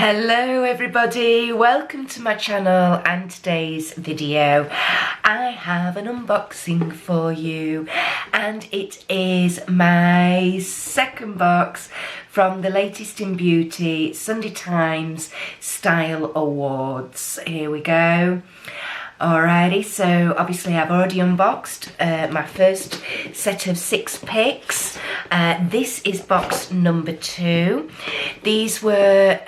Hello everybody, welcome to my channel, and today's video I have an unboxing for you, and it is my second box from the Latest in Beauty Sunday Times Style Awards. Here we go. Alrighty, so obviously I've already unboxed my first set of 6 picks. This is box number 2. These were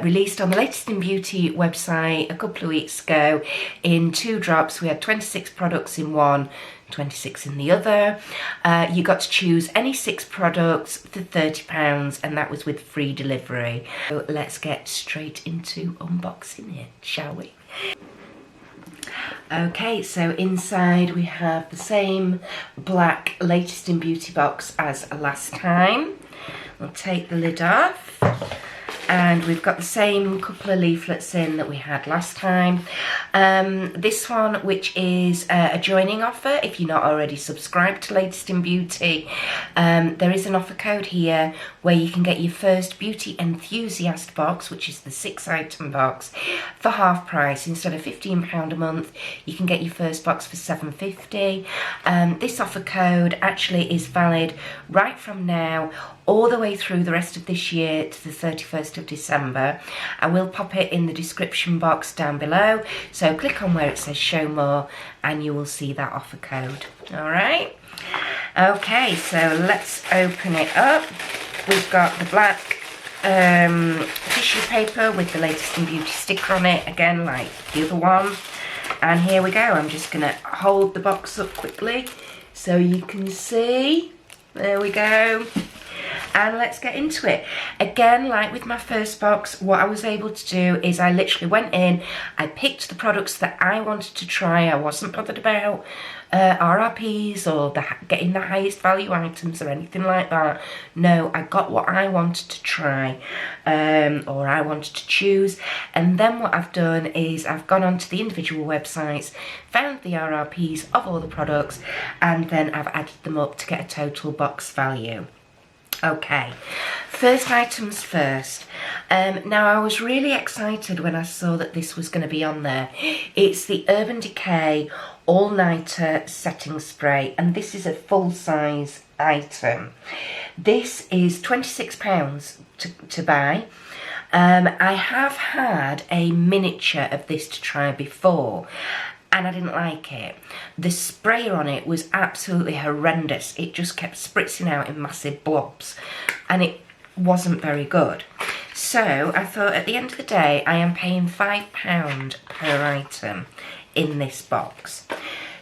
released on the Latest in Beauty website a couple of weeks ago in 2 drops. We had 26 products in one, 26 in the other. You got to choose any 6 products for £30, and that was with free delivery. So let's get straight into unboxing it, shall we? Okay, so inside we have the same black Latest in Beauty box as last time. We'll take the lid off, and we've got the same couple of leaflets in that we had last time. This one, which is a joining offer, if you're not already subscribed to Latest in Beauty, there is an offer code here where you can get your first Beauty Enthusiast box, which is the 6-item box, for half price. Instead of £15 a month, you can get your first box for £7.50. This offer code actually is valid right from now all the way through the rest of this year to the 31st of December. I will pop it in the description box down below, so click on where it says show more and you will see that offer code. Alright, okay, so let's open it up. We've got the black tissue paper with the Latest in Beauty sticker on it, again like the other one. And here we go. I'm just going to hold the box up quickly so you can see. There we go. And let's get into it. Again, like with my first box, what I was able to do is I literally went in, I picked the products that I wanted to try. I wasn't bothered about RRPs or getting the highest value items or anything like that. No, I got what I wanted to try, or I wanted to choose. And then what I've done is I've gone onto the individual websites, found the RRPs of all the products, and then I've added them up to get a total box value. Okay, first items first. Now I was really excited when I saw that this was going to be on there. It's the Urban Decay All Nighter Setting Spray, and this is a full size item. This is £26 to buy. I have had a miniature of this to try before, and I didn't like it. The sprayer on it was absolutely horrendous. It just kept spritzing out in massive blobs, and it wasn't very good. So I thought, at the end of the day, I am paying £5 per item in this box.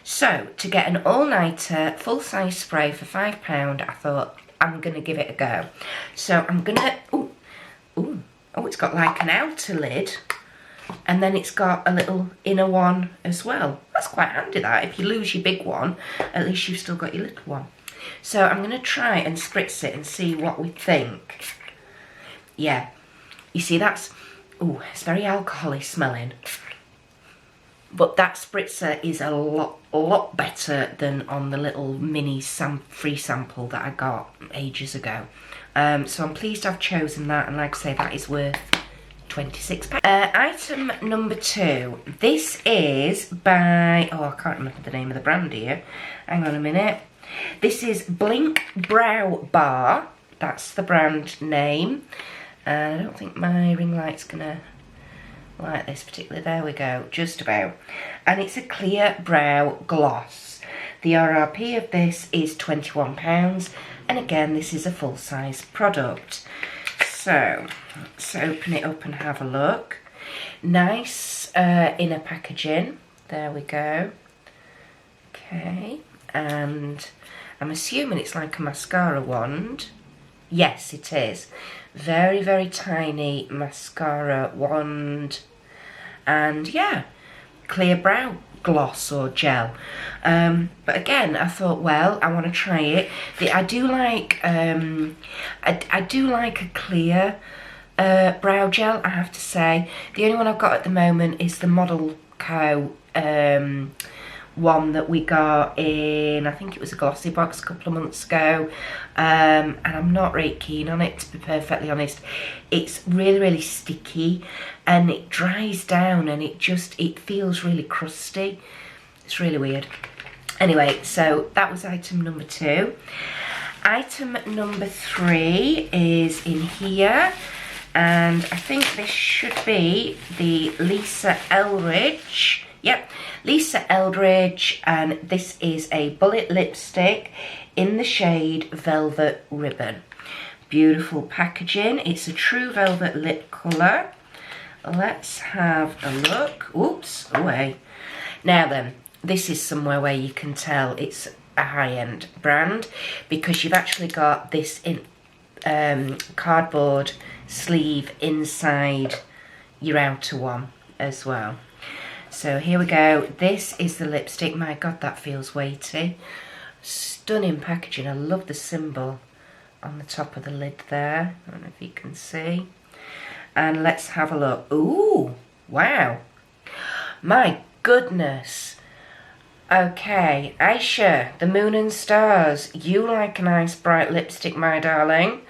So to get an all-nighter full-size spray for £5, I thought I'm gonna give it a go. So I'm gonna, oh, it's got like an outer lid, and then it's got a little inner one as well. That's quite handy, that. If you lose your big one, at least you've still got your little one. So I'm going to try and spritz it and see what we think. Yeah, you see that's, it's very alcohol-y smelling. But that spritzer is a lot better than on the little mini free sample that I got ages ago. So I'm pleased I've chosen that, and like I say, that is worth £26. Item number 2. This is by, I can't remember the name of the brand here. Hang on a minute. This is Blink Brow Bar. That's the brand name. I don't think my ring light's gonna like this particularly. There we go, just about. And it's a clear brow gloss. The RRP of this is £21, and again, this is a full-size product. So let's open it up and have a look. Nice inner packaging. There we go. Okay, and I'm assuming it's like a mascara wand. Yes, it is. Very, very tiny mascara wand. And yeah, clear brow gloss or gel. But again, I thought, well, I want to try it. I do like I do like a clear brow gel, I have to say. The only one I've got at the moment is the Model Co one that we got in, I think it was a glossy box a couple of months ago, and I'm not really keen on it, to be perfectly honest. It's really, really sticky, and it dries down, and it feels really crusty. It's really weird. Anyway, so that was item number 2. Item number 3 is in here, and I think this should be the Lisa Eldridge. Yep, Lisa Eldridge, and this is a bullet lipstick in the shade Velvet Ribbon. Beautiful packaging. It's a true velvet lip colour. Let's have a look. Oops, away. Now then, this is somewhere where you can tell it's a high-end brand, because you've actually got this in cardboard sleeve inside your outer one as well. So here we go. This is the lipstick. My God, that feels weighty. Stunning packaging. I love the symbol on the top of the lid there. I don't know if you can see. And let's have a look. Ooh, wow. My goodness. Okay, Aisha, the moon and stars. You like a nice bright lipstick, my darling.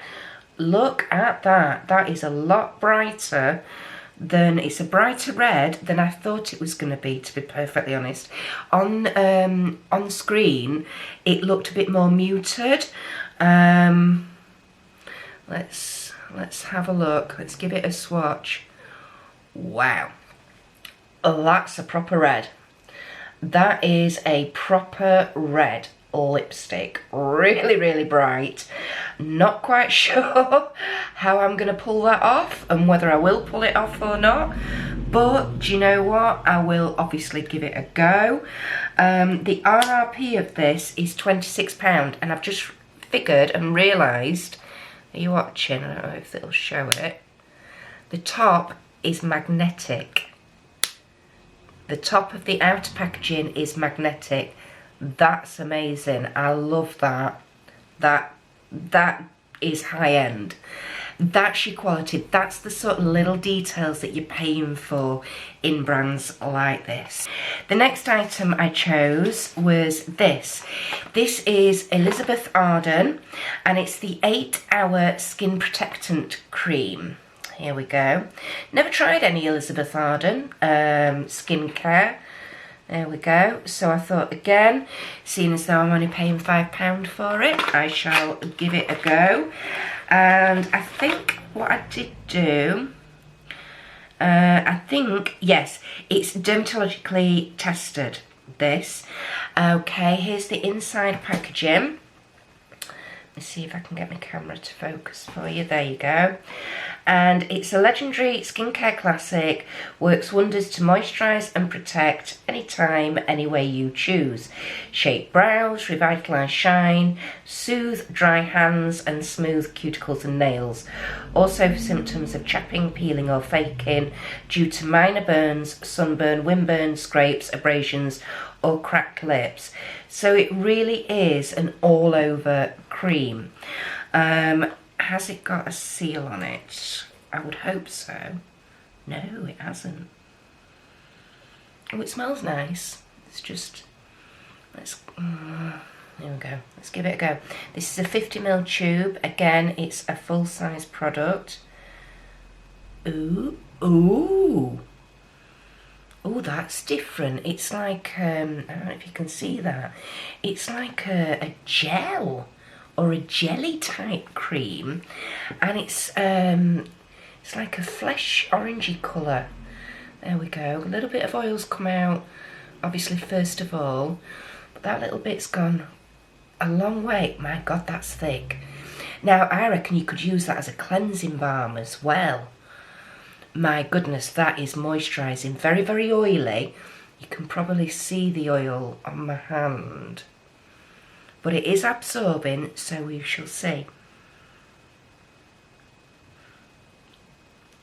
Look at that. That is a lot brighter than, it's a brighter red than I thought it was going to be, to be perfectly honest. On screen, it looked a bit more muted. Let's have a look. Let's give it a swatch. Wow. Oh, that's a proper red. That is a proper red lipstick. Really, really bright. Not quite sure how I'm going to pull that off and whether I will pull it off or not. But do you know what? I will obviously give it a go. The RRP of this is £26, and I've just figured and realised, are you watching? I don't know if it'll show it. The top is magnetic. The top of the outer packaging is magnetic. That's amazing. I love that. That is high end. That's your quality. That's the sort of little details that you're paying for in brands like this. The next item I chose was this. This is Elizabeth Arden, and it's the 8-Hour Skin Protectant Cream. Here we go. Never tried any Elizabeth Arden skincare. There we go. So I thought, again, seeing as though I'm only paying £5 for it, I shall give it a go. And I think what I did do, I think, yes, it's dermatologically tested, this. Okay, here's the inside packaging. Let's see if I can get my camera to focus for you. There you go. And it's a legendary skincare classic, works wonders to moisturise and protect anytime, any way you choose. Shape brows, revitalise shine, soothe dry hands and smooth cuticles and nails. Also for symptoms of chapping, peeling or faking due to minor burns, sunburn, windburn, scrapes, abrasions or cracked lips. So it really is an all-over cream. Has it got a seal on it? I would hope so. No, it hasn't. Oh, it smells nice. It's just, there we go. Let's give it a go. This is a 50ml tube. Again, it's a full-size product. Ooh, ooh. Oh, that's different. It's like, I don't know if you can see that. It's like a gel or a jelly type cream, and it's like a flesh orangey colour. There we go. A little bit of oil's come out, obviously, first of all, but that little bit's gone a long way. My God, that's thick. Now, I reckon you could use that as a cleansing balm as well. My goodness, that is moisturising. Very, very oily. You can probably see the oil on my hand. But it is absorbing, so we shall see.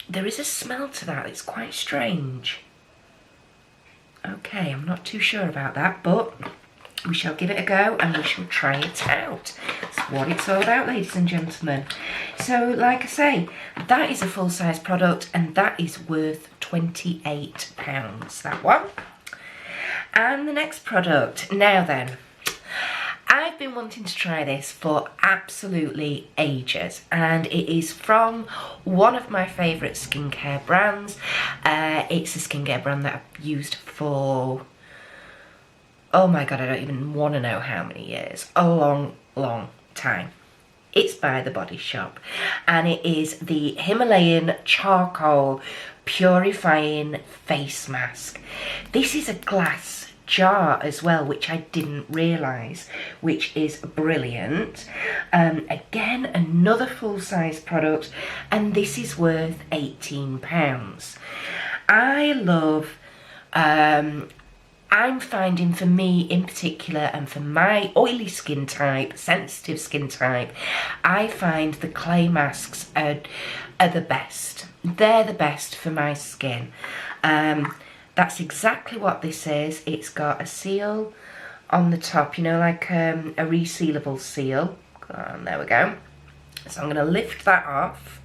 There is a smell to that. It's quite strange. Okay, I'm not too sure about that, but we shall give it a go and we shall try it out. That's what it's all about, ladies and gentlemen. So, like I say, that is a full-size product and that is worth £28, that one. And the next product, now then, I've been wanting to try this for absolutely ages, and it is from one of my favourite skincare brands. It's a skincare brand that I've used for, oh my god, I don't even want to know how many years. A long, long time. It's by The Body Shop, and it is the Himalayan Charcoal Purifying Face Mask. This is a glass jar as well, which I didn't realise, which is brilliant. Again, another full-size product, and this is worth £18. I love, I'm finding, for me in particular, and for my oily skin type, sensitive skin type, I find the clay masks are the best. They're the best for my skin. That's exactly what this is. It's got a seal on the top, you know, like a resealable seal. There we go. So I'm going to lift that off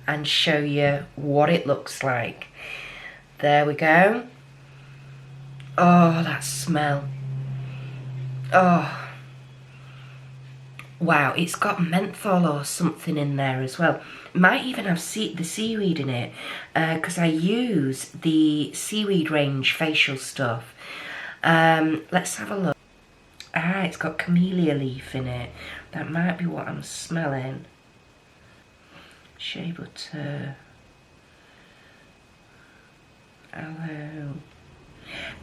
and show you what it looks like. There we go. Oh, that smell. Oh. Wow, it's got menthol or something in there as well. Might even have the seaweed in it, because I use the seaweed range facial stuff. Let's have a look. Ah, it's got camellia leaf in it. That might be what I'm smelling. Shea butter. Aloe.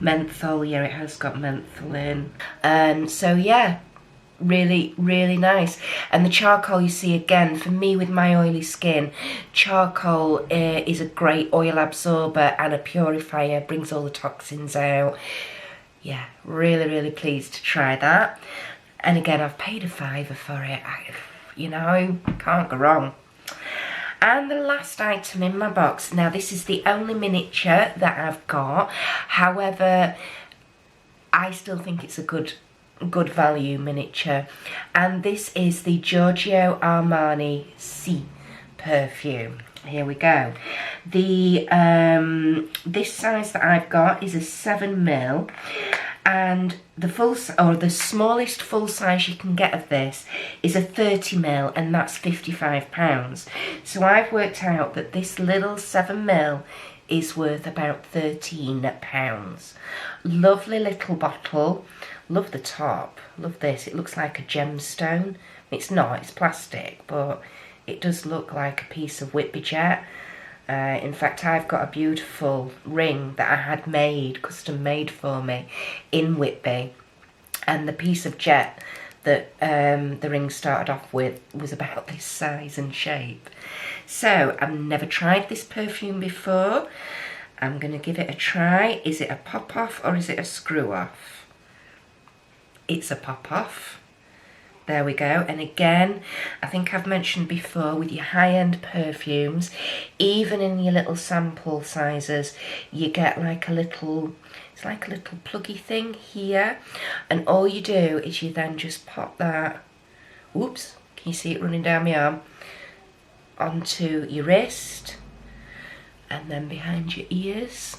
Menthol, yeah, it has got menthol in. So yeah, really, really nice. And the charcoal, you see, again, for me with my oily skin, charcoal is a great oil absorber and a purifier, brings all the toxins out. Yeah, really, really pleased to try that. And again, I've paid a £5 for it. You know, can't go wrong. And the last item in my box, now this is the only miniature that I've got. However, I still think it's a good value miniature. And this is the Giorgio Armani C perfume. Here we go. The this size that I've got is a 7ml. And the smallest full size you can get of this is a 30ml, and that's £55. So I've worked out that this little 7ml is worth about £13. Lovely little bottle. Love the top. Love this. It looks like a gemstone. It's not, it's plastic, but it does look like a piece of Whitby jet. In fact, I've got a beautiful ring that I had made, custom made for me in Whitby, and the piece of jet that the ring started off with was about this size and shape. So I've never tried this perfume before. I'm going to give it a try. Is it a pop off or is it a screw off? It's a pop off. There we go. And again, I think I've mentioned before, with your high-end perfumes, even in your little sample sizes, you get like a little, it's like a little pluggy thing here. And all you do is you then just pop that, whoops, can you see it running down my arm, onto your wrist, and then behind your ears,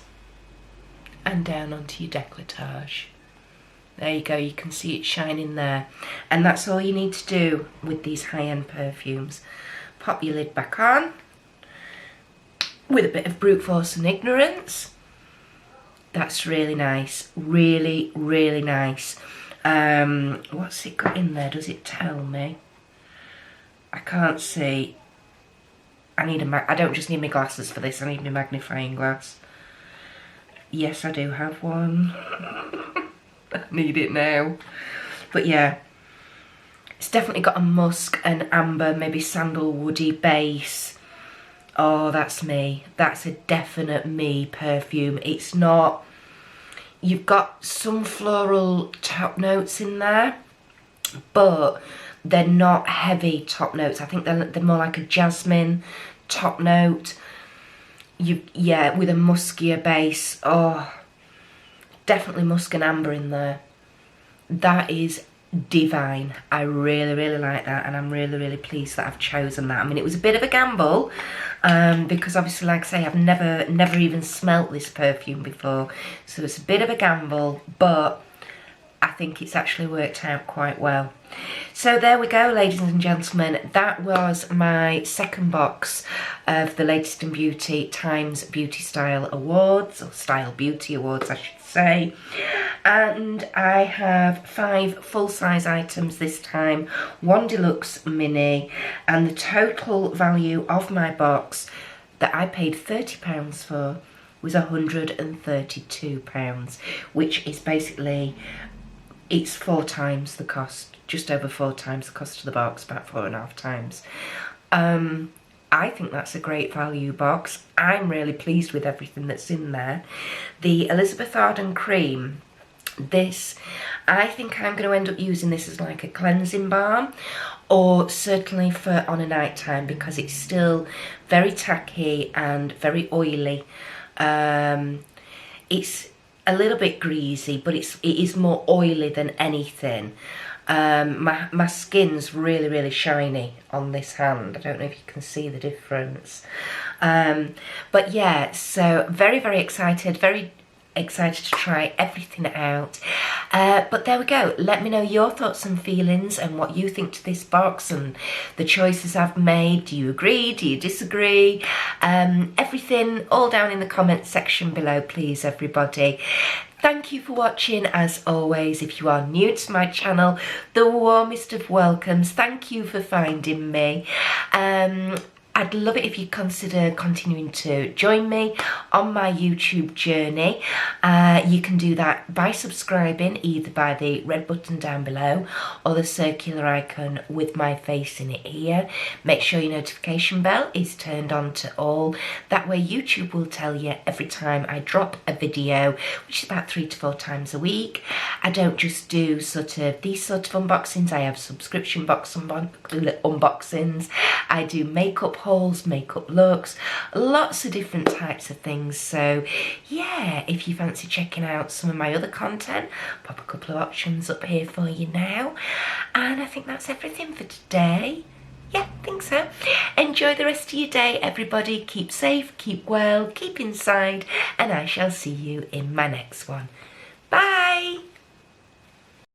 and down onto your décolletage. There you go, you can see it shining there. And that's all you need to do with these high-end perfumes. Pop your lid back on with a bit of brute force and ignorance. That's really nice. Really, really nice. What's it got in there? Does it tell me? I can't see. I don't just need my glasses for this, I need my magnifying glass. Yes, I do have one. I need it now. But yeah, it's definitely got a musk and amber, maybe sandalwoody base. Oh, that's me. That's a definite me perfume. It's not, you've got some floral top notes in there, but they're not heavy top notes. I think they're more like a jasmine top note. Yeah, with a muskier base. Oh, definitely musk and amber in there. That is divine. I really like that, and I'm really pleased that I've chosen that. I mean, it was a bit of a gamble because obviously, like I say, I've never even smelt this perfume before, so it's a bit of a gamble, but I think it's actually worked out quite well. So there we go, ladies and gentlemen. That was my second box of the Latest in Beauty Times Beauty Style Awards, or Style Beauty Awards I should say. And I have 5 full-size items this time, 1 deluxe mini, and the total value of my box that I paid £30 for was £132, which is basically, it's 4 times the cost, just over 4 times the cost of the box, about 4.5 times. I think that's a great value box. I'm really pleased with everything that's in there. The Elizabeth Arden Cream, this, I think I'm going to end up using this as like a cleansing balm, or certainly for on a night time, because it's still very tacky and very oily. It's a little bit greasy, but it is more oily than anything. My skin's really shiny on this hand. I don't know if you can see the difference. But yeah, so very excited, very excited to try everything out. But there we go. Let me know your thoughts and feelings and what you think to this box and the choices I've made. Do you agree? Do you disagree? Everything all down in the comments section below, please, everybody. Thank you for watching, as always. If you are new to my channel, the warmest of welcomes. Thank you for finding me. I'd love it if you consider continuing to join me on my YouTube journey. You can do that by subscribing, either by the red button down below or the circular icon with my face in it here. Make sure your notification bell is turned on to all. That way YouTube will tell you every time I drop a video, which is about 3 to 4 times a week. I don't just do these sort of unboxings. I have subscription box unboxings. I do makeup hauls, makeup looks, lots of different types of things. So yeah, if you fancy checking out some of my other content, pop a couple of options up here for you now. And I think that's everything for today. Yeah, I think so. Enjoy the rest of your day, everybody. Keep safe, keep well, keep inside, and I shall see you in my next one.